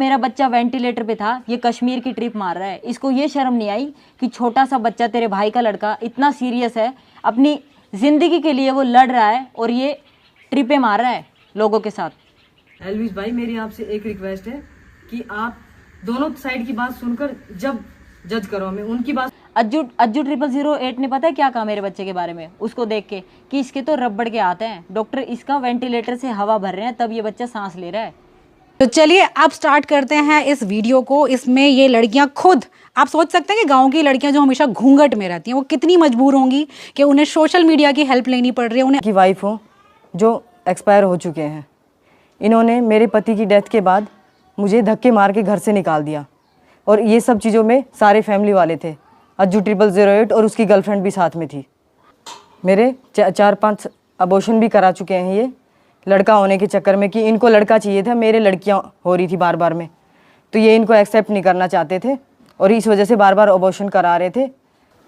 मेरा बच्चा वेंटिलेटर पे था, ये कश्मीर की ट्रिप मार रहा है। इसको ये शर्म नहीं आई कि छोटा सा बच्चा, तेरे भाई का लड़का इतना सीरियस है, अपनी जिंदगी के लिए वो लड़ रहा है और ये ट्रिपें मार रहा है लोगों के साथ। एल्विस भाई, मेरी आपसे एक रिक्वेस्ट है कि आप दोनों साइड की बात सुनकर जब जज करो, हमें उनकी बात। अज्जू 0008 ने पता है क्या कहा मेरे बच्चे के बारे में, उसको देख के कि इसके तो रबड़ के हाथ हैं, डॉक्टर इसका वेंटिलेटर से हवा भर रहे हैं तब ये बच्चा सांस ले रहा है। तो चलिए अब स्टार्ट करते हैं इस वीडियो को। इसमें ये लड़कियां खुद, आप सोच सकते हैं कि गांव की लड़कियां जो हमेशा घूंघट में रहती हैं वो कितनी मजबूर होंगी कि उन्हें सोशल मीडिया की हेल्प लेनी पड़ रही है। उन्हें की वाइफ हो जो एक्सपायर हो चुके हैं, इन्होंने मेरे पति की डेथ के बाद मुझे धक्के मार के घर से निकाल दिया, और ये सब चीज़ों में सारे फैमिली वाले थे। अज्जू 0008 और उसकी गर्लफ्रेंड भी साथ में थी। मेरे 4-5 अबॉर्शन भी करा चुके हैं ये लड़का होने के चक्कर में, कि इनको लड़का चाहिए था, मेरे लड़कियां हो रही थी बार बार में, तो ये इनको एक्सेप्ट नहीं करना चाहते थे और इस वजह से बार बार अबॉर्शन करा रहे थे।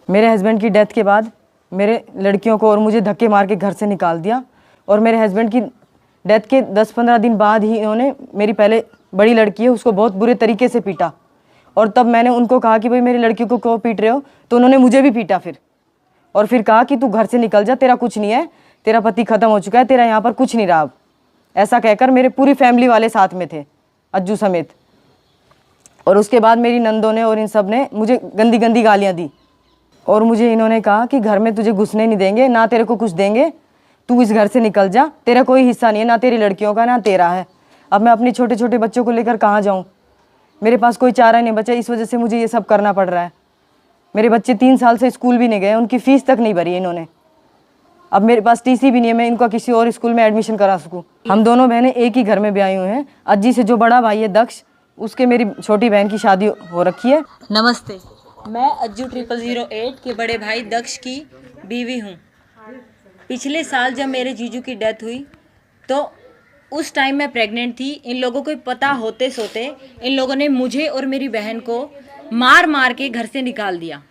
मेरे हस्बैंड की डेथ के बाद मेरे लड़कियों को और मुझे धक्के मार के घर से निकाल दिया, और मेरे हस्बैंड की डेथ के 10-15 दिन बाद ही इन्होंने मेरी पहले बड़ी लड़की है उसको बहुत बुरे तरीके से पीटा, और तब मैंने उनको कहा कि भाई मेरी लड़की को क्यों पीट रहे हो, तो उन्होंने मुझे भी पीटा फिर कहा कि तू घर से निकल जा, तेरा कुछ नहीं है, तेरा पति खत्म हो चुका है, तेरा यहाँ पर कुछ नहीं रहा अब। ऐसा कहकर मेरे पूरी फैमिली वाले साथ में थे, अज्जू समेत। और उसके बाद मेरी नंदों ने और इन सब ने मुझे गंदी गंदी गालियाँ दी, और मुझे इन्होंने कहा कि घर में तुझे घुसने नहीं देंगे, ना तेरे को कुछ देंगे, तू इस घर से निकल जा, तेरा कोई हिस्सा नहीं है, ना तेरी लड़कियों का ना तेरा है। अब मैं अपने छोटे छोटे बच्चों को लेकर कहाँ जाऊँ, मेरे पास कोई चारा नहीं बचा, इस वजह से मुझे ये सब करना पड़ रहा है। मेरे बच्चे 3 साल से स्कूल भी नहीं गए, उनकी फ़ीस तक नहीं भरी इन्होंने। अब मेरे पास टीसी भी नहीं है, मैं इनका किसी और स्कूल में एडमिशन करा सकूं। हम दोनों बहनें एक ही घर में ब्याही हुए हैं। अज्जी से जो बड़ा भाई है दक्ष, उसके मेरी छोटी बहन की शादी हो रखी है। नमस्ते, मैं अज्जू 0008 के बड़े भाई दक्ष की बीवी हूँ। पिछले साल जब मेरे जीजू की डेथ हुई तो उस टाइम मैं प्रेग्नेंट थी। इन लोगों को पता होते सोते इन लोगों ने मुझे और मेरी बहन को मार मार के घर से निकाल दिया।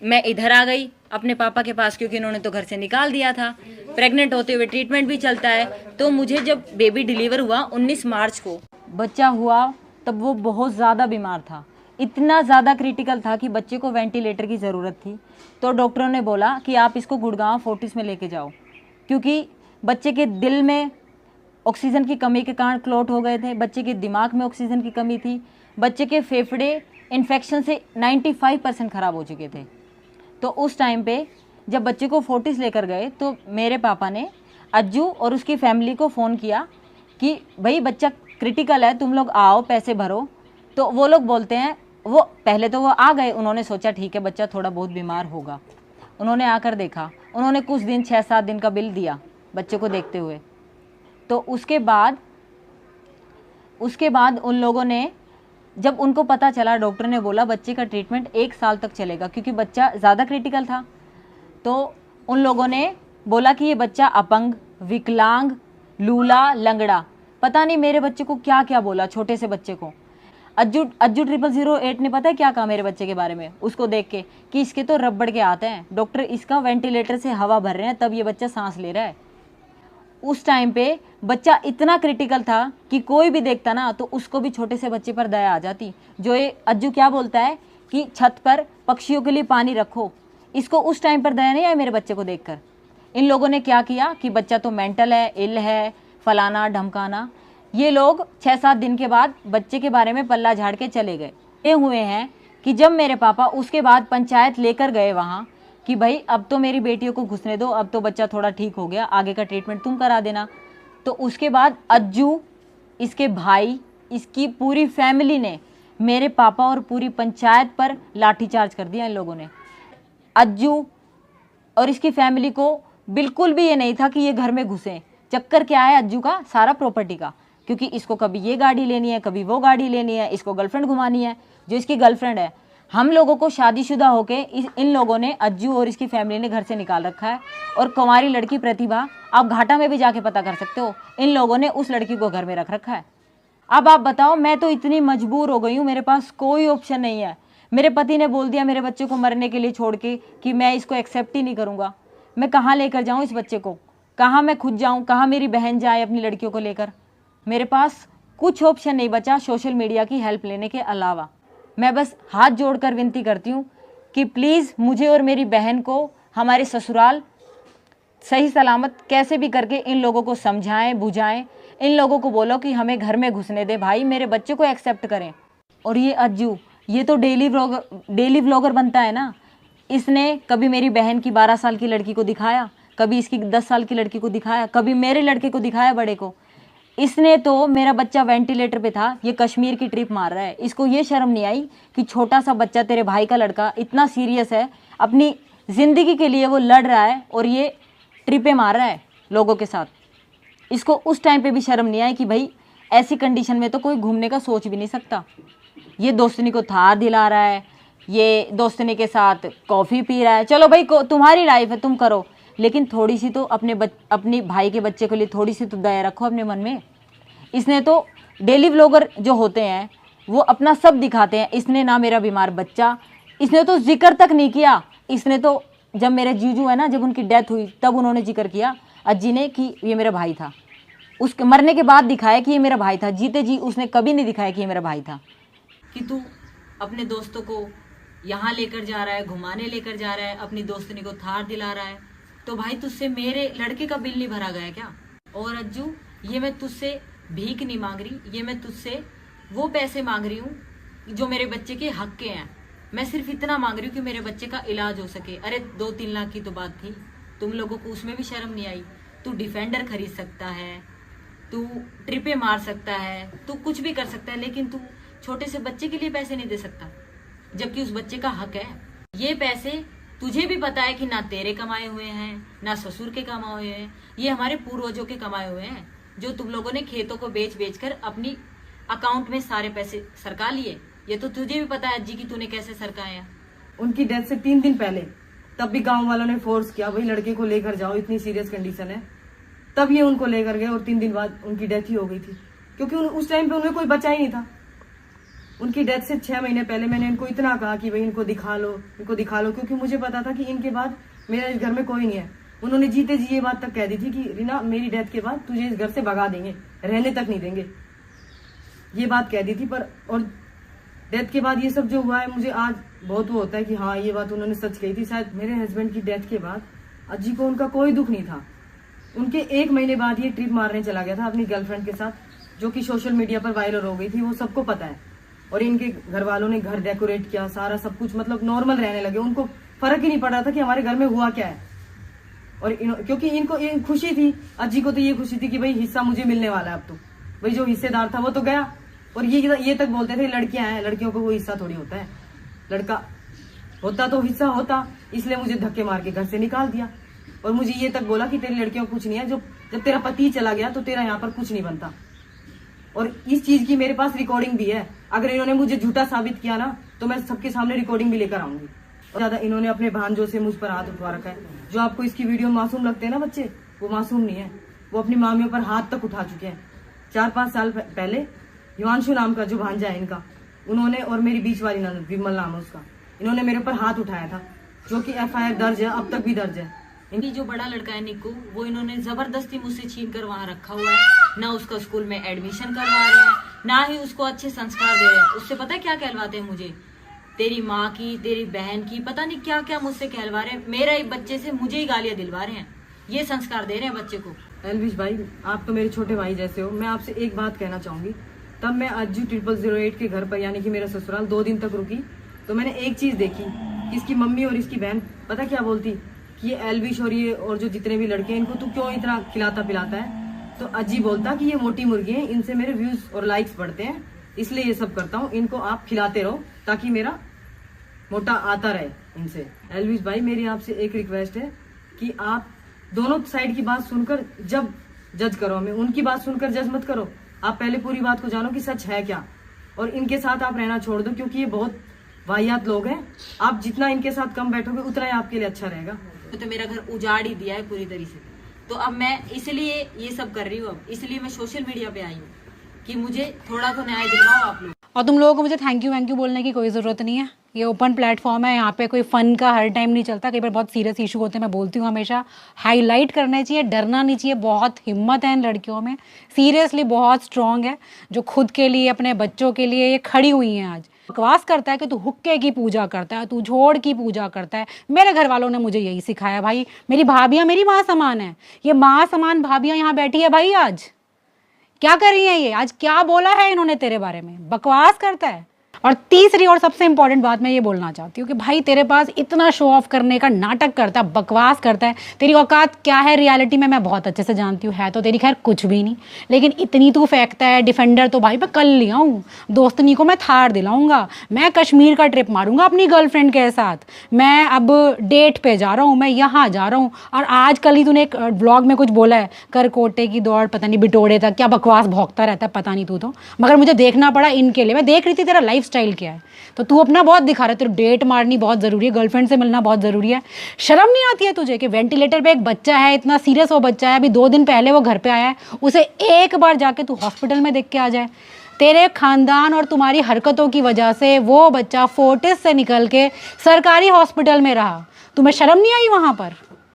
मैं इधर आ गई अपने पापा के पास, क्योंकि इन्होंने तो घर से निकाल दिया था। प्रेग्नेंट होते हुए ट्रीटमेंट भी चलता है। तो मुझे जब बेबी डिलीवर हुआ 19 मार्च को बच्चा हुआ, तब वो बहुत ज़्यादा बीमार था, इतना ज़्यादा क्रिटिकल था कि बच्चे को वेंटिलेटर की ज़रूरत थी। तो डॉक्टरों ने बोला कि आप इसको गुड़गांव फोर्टिस में लेके जाओ, क्योंकि बच्चे के दिल में ऑक्सीजन की कमी के कारण क्लॉट हो गए थे, बच्चे के दिमाग में ऑक्सीजन की कमी थी, बच्चे के फेफड़े इन्फेक्शन से 95% ख़राब हो चुके थे। तो उस टाइम पे जब बच्चे को फोर्टिस लेकर गए तो मेरे पापा ने अज्जू और उसकी फैमिली को फ़ोन किया कि भाई बच्चा क्रिटिकल है, तुम लोग आओ, पैसे भरो। तो वो लोग बोलते हैं, वो पहले तो वो आ गए, उन्होंने सोचा ठीक है बच्चा थोड़ा बहुत बीमार होगा। उन्होंने आकर देखा, उन्होंने कुछ दिन 6-7 दिन का बिल दिया बच्चे को देखते हुए। तो उसके बाद उन लोगों ने, जब उनको पता चला, डॉक्टर ने बोला बच्चे का ट्रीटमेंट 1 साल तक चलेगा, क्योंकि बच्चा ज़्यादा क्रिटिकल था। तो उन लोगों ने बोला कि ये बच्चा अपंग, विकलांग, लूला, लंगड़ा, पता नहीं मेरे बच्चे को क्या क्या बोला, छोटे से बच्चे को। अज्जू 0008 ने पता है क्या कहा मेरे बच्चे के बारे में, उसको देख के कि इसके तो रबड़ के हाथ हैं, डॉक्टर इसका वेंटिलेटर से हवा भर रहे हैं तब ये बच्चा सांस ले रहा है। उस टाइम पे बच्चा इतना क्रिटिकल था कि कोई भी देखता ना तो उसको भी छोटे से बच्चे पर दया आ जाती। जो ये अज्जू क्या बोलता है कि छत पर पक्षियों के लिए पानी रखो, इसको उस टाइम पर दया नहीं आई मेरे बच्चे को देखकर। इन लोगों ने क्या किया कि बच्चा तो मेंटल है, इल है, फलाना ढमकाना। ये लोग 6-7 दिन के बाद बच्चे के बारे में पल्ला झाड़ के चले गए। ये हुए हैं कि जब मेरे पापा उसके बाद पंचायत लेकर गए वहाँ कि भाई अब तो मेरी बेटियों को घुसने दो, अब तो बच्चा थोड़ा ठीक हो गया, आगे का ट्रीटमेंट तुम करा देना। तो उसके बाद अज्जू, इसके भाई, इसकी पूरी फैमिली ने मेरे पापा और पूरी पंचायत पर लाठीचार्ज कर दिया इन लोगों ने। अज्जू और इसकी फैमिली को बिल्कुल भी ये नहीं था कि ये घर में घुसें। चक्कर क्या है अज्जू का, सारा प्रॉपर्टी का, क्योंकि इसको कभी ये गाड़ी लेनी है, कभी वो गाड़ी लेनी है, इसको गर्लफ्रेंड घुमानी है जो इसकी गर्लफ्रेंड है। हम लोगों को शादीशुदा होके इन लोगों ने, अज्जू और इसकी फैमिली ने घर से निकाल रखा है। और कुंवारी लड़की प्रतिभा, आप घाटा में भी जाके पता कर सकते हो, इन लोगों ने उस लड़की को घर में रख रखा है। अब आप बताओ, मैं तो इतनी मजबूर हो गई हूँ, मेरे पास कोई ऑप्शन नहीं है। मेरे पति ने बोल दिया मेरे बच्चे को मरने के लिए छोड़ के कि मैं इसको एक्सेप्ट ही नहीं करूँगा। मैं कहाँ लेकर जाऊँ इस बच्चे को, कहाँ मैं खुद जाऊँ, कहाँ मेरी बहन जाए अपनी लड़कियों को लेकर। मेरे पास कुछ ऑप्शन नहीं बचा सोशल मीडिया की हेल्प लेने के अलावा। मैं बस हाथ जोड़कर विनती करती हूँ कि प्लीज़ मुझे और मेरी बहन को हमारे ससुराल सही सलामत कैसे भी करके इन लोगों को समझाएं, बुझाएं। इन लोगों को बोलो कि हमें घर में घुसने दे भाई, मेरे बच्चे को एक्सेप्ट करें। और ये अज्जू, ये तो डेली व्लॉगर बनता है ना। इसने कभी मेरी बहन की 12 साल की लड़की को दिखाया, कभी इसकी 10 साल की लड़की को दिखाया, कभी मेरे लड़के को दिखाया बड़े को। इसने तो मेरा बच्चा वेंटिलेटर पे था, ये कश्मीर की ट्रिप मार रहा है। इसको ये शर्म नहीं आई कि छोटा सा बच्चा, तेरे भाई का लड़का इतना सीरियस है, अपनी ज़िंदगी के लिए वो लड़ रहा है और ये ट्रिपें मार रहा है लोगों के साथ। इसको उस टाइम पे भी शर्म नहीं आई कि भाई ऐसी कंडीशन में तो कोई घूमने का सोच भी नहीं सकता। ये दोस्तनी को थार दिला रहा है, ये दोस्तनी के साथ कॉफ़ी पी रहा है। चलो भाई तुम्हारी लाइफ है, तुम करो, लेकिन थोड़ी सी तो अपनी भाई के बच्चे के लिए थोड़ी सी तो दया रखो अपने मन में। इसने तो डेली व्लॉगर जो होते हैं वो अपना सब दिखाते हैं। इसने ना मेरा बीमार बच्चा, इसने तो जिक्र तक नहीं किया। इसने तो जब मेरे जीजू है ना, जब उनकी डेथ हुई तब उन्होंने जिक्र किया अज्जी ने कि ये मेरा भाई था। उसके मरने के बाद दिखाया कि ये मेरा भाई था, जीते जी उसने कभी नहीं दिखाया कि ये मेरा भाई था। कि तू अपने दोस्तों को यहाँ लेकर जा रहा है, घुमाने लेकर जा रहा है, अपनी दोस्तनी को थार दिला रहा है, तो भाई तुझसे मेरे लड़के का बिल नहीं भरा गया क्या? और अज्जू, ये मैं तुझसे भीख नहीं मांग रही, ये मैं तुझसे वो पैसे मांग रही हूँ जो मेरे बच्चे के हक के हैं। मैं सिर्फ इतना मांग रही हूँ कि मेरे बच्चे का इलाज हो सके। अरे 2-3 लाख की तो बात थी, तुम लोगों को उसमें भी शर्म नहीं आई। तू डिफेंडर खरीद सकता है, तू ट्रिपें मार सकता है, तू कुछ भी कर सकता है, लेकिन तू छोटे से बच्चे के लिए पैसे नहीं दे सकता, जबकि उस बच्चे का हक है। ये पैसे तुझे भी पता है कि ना तेरे कमाए हुए हैं, ना ससुर के कमाए हुए हैं, ये हमारे पूर्वजों के कमाए हुए हैं, जो तुम लोगों ने खेतों को बेच कर अपनी अकाउंट में सारे पैसे सरका लिए। ये तो तुझे भी पता है अज्जी की तूने कैसे सरकाए हैं। उनकी डेथ से 3 दिन पहले तब भी गांव वालों ने फोर्स किया, भाई लड़के को लेकर जाओ, इतनी सीरियस कंडीशन है। तब ये उनको लेकर गए और 3 दिन बाद उनकी डेथ ही हो गई थी, क्योंकि उस टाइम पे उन्हें कोई बचा ही नहीं था। उनकी डेथ से 6 महीने पहले मैंने इनको इतना कहा कि भाई इनको दिखा लो, क्योंकि मुझे पता था कि इनके बाद मेरा इस घर में कोई नहीं है। उन्होंने जीते जी ये बात तक कह दी थी कि रीना, मेरी डेथ के बाद तुझे इस घर से भगा देंगे, रहने तक नहीं देंगे, ये बात कह दी थी। पर और डेथ के बाद ये सब जो हुआ है, मुझे आज बहुत वो होता है कि हाँ, ये बात उन्होंने सच कही थी। शायद मेरे हस्बैंड की डेथ के बाद अज्जी को उनका कोई दुख नहीं था। उनके 1 महीने बाद ये ट्रिप मारने चला गया था अपनी गर्लफ्रेंड के साथ, जो कि सोशल मीडिया पर वायरल हो गई थी, वो सबको पता है। और इनके घर वालों ने घर डेकोरेट किया, सारा सब कुछ, मतलब नॉर्मल रहने लगे। उनको फर्क ही नहीं पड़ रहा था कि हमारे घर में हुआ क्या है। और क्योंकि इनको खुशी थी, अज्जी को तो ये खुशी थी कि भाई हिस्सा मुझे मिलने वाला है। अब तो भाई जो हिस्सेदार था वो तो गया। और ये तक बोलते थे लड़कियां हैं, लड़कियों को कोई हिस्सा थोड़ी होता है, लड़का होता तो हिस्सा होता, इसलिए मुझे धक्के मार के घर से निकाल दिया। और मुझे ये तक बोला कि तेरी लड़कियों को कुछ नहीं है, जब तेरा पति चला गया तो तेरा यहाँ पर कुछ नहीं बनता। और इस चीज की मेरे पास रिकॉर्डिंग भी है। अगर इन्होंने मुझे झूठा साबित किया ना, तो मैं सबके सामने रिकॉर्डिंग भी लेकर आऊंगी। और ज्यादा इन्होंने अपने भांजों से मुझ पर हाथ उठवा रखा है। जो आपको इसकी वीडियो में मासूम लगते हैं ना बच्चे, वो मासूम नहीं है, वो अपनी मामियों पर हाथ तक उठा चुके हैं। 4-5 साल पहले हिमांशु नाम का जो भांजा है इनका, उन्होंने, और मेरी बीच वाली ननद विमल नाम है उसका, इन्होंने मेरे ऊपर हाथ उठाया था, जो कि FIR दर्ज है, अब तक भी दर्ज है। इनकी जो बड़ा लड़का है निक्कू, वो इन्होंने जबरदस्ती मुझसे छीन कर वहाँ रखा हुआ है। ना उसका स्कूल में एडमिशन करवा रहे हैं, ना ही उसको अच्छे संस्कार दे रहे हैं। उससे पता है क्या कहलवाते हैं मुझे, तेरी माँ की, तेरी बहन की, पता नहीं क्या क्या मुझसे कहलवा रहे हैं। मेरा ही बच्चे से मुझे ही गालियां दिलवा रहे हैं, ये संस्कार दे रहे हैं बच्चे को। एलविश भाई, आप तो मेरे छोटे भाई जैसे हो। मैं आपसे एक बात कहना चाहूंगी। तब मैं अज्जू 0008 के घर पर, यानी कि मेरा ससुराल, 2 दिन तक रुकी, तो मैंने एक चीज देखी कि इसकी मम्मी और इसकी बहन पता क्या बोलती कि ये एलविश और जो जितने भी लड़के हैं, इनको तू क्यों इतना खिलाता पिलाता है? तो अज्जी बोलता कि ये मोटी मुर्गी है, इनसे मेरे व्यूज और लाइक्स बढ़ते हैं, इसलिए ये सब करता हूँ, इनको आप खिलाते रहो ताकि मेरा मोटा आता रहे इनसे। एलविश भाई, मेरी आपसे एक रिक्वेस्ट है कि आप दोनों साइड की बात सुनकर जब जज करो, हमें उनकी बात सुनकर जज मत करो। आप पहले पूरी बात को जानो कि सच है क्या, और इनके साथ आप रहना छोड़ दो, क्योंकि ये बहुत वाहियात लोग हैं। आप जितना इनके साथ कम बैठोगे उतना ही आपके लिए अच्छा रहेगा। तो मेरा घर उजाड़ ही दिया है पूरी तरह से, तो अब मैं इसलिए ये सब कर रही हूँ। अब इसलिए मैं सोशल मीडिया पे आई हूँ कि मुझे थोड़ा तो न्याय दिलवाओ आप लोग। और तुम लोगों को मुझे थैंक यू बोलने की कोई ज़रूरत नहीं है। ये ओपन प्लेटफॉर्म है, यहाँ पे कोई फ़न का हर टाइम नहीं चलता, कई बार बहुत सीरियस इशू होते हैं। मैं बोलती हूँ हमेशा हाईलाइट करना चाहिए, डरना नहीं चाहिए। बहुत हिम्मत है इन लड़कियों में, सीरियसली बहुत स्ट्रॉन्ग है, जो खुद के लिए अपने बच्चों के लिए ये खड़ी हुई हैं। आज बकवास करता है कि तू हुक्के की पूजा करता है, तू झोड़ की पूजा करता है। मेरे घर वालों ने मुझे यही सिखाया भाई। मेरी भाभियाँ मेरी माँ समान है, ये माँ समान भाभियाँ यहाँ बैठी है भाई। आज क्या कर रही है ये? आज क्या बोला है इन्होंने तेरे बारे में? बकवास करता है। और तीसरी और सबसे इंपॉर्टेंट बात मैं ये बोलना चाहती हूँ कि भाई तेरे पास इतना शो ऑफ करने का नाटक करता है, बकवास करता है। तेरी औकात क्या है रियलिटी में मैं बहुत अच्छे से जानती हूँ, है तो तेरी खैर कुछ भी नहीं, लेकिन इतनी तू फेंकता है। डिफेंडर तो भाई मैं कल लिया हूँ, दोस्तनी को मैं थार दिलाऊंगा, मैं कश्मीर का ट्रिप मारूंगा अपनी गर्लफ्रेंड के साथ, मैं अब डेट पे जा रहा हूँ, मैं यहाँ जा रहा हूँ। और आज कल ही तूने एक ब्लॉग में कुछ बोला है, कर कोटे की दौड़ पता नहीं बिटोड़े तक, क्या बकवास भौंकता रहता है पता नहीं तू तो। मगर मुझे देखना पड़ा इनके लिए, मैं देख रही थी तेरा लाइफ स्टाइल क्या है, तो तू अपना बहुत दिखा रहा है। तेरे डेट मारनी बहुत ज़रूरी है, गर्लफ्रेंड से मिलना बहुत ज़रूरी है। शर्म नहीं आती है तुझे कि वेंटिलेटर पे एक बच्चा है, इतना सीरियस वो बच्चा है, अभी 2 दिन पहले वो घर पे आया है, उसे एक बार जाके तू हॉस्पिटल में देख के आ जाए। तेरे खानदान और तुम्हारी हरकतों की वजह से वो बच्चा फोर्टिस से निकल के सरकारी हॉस्पिटल में रहा। तुम्हें शर्म नहीं आई वहाँ पर?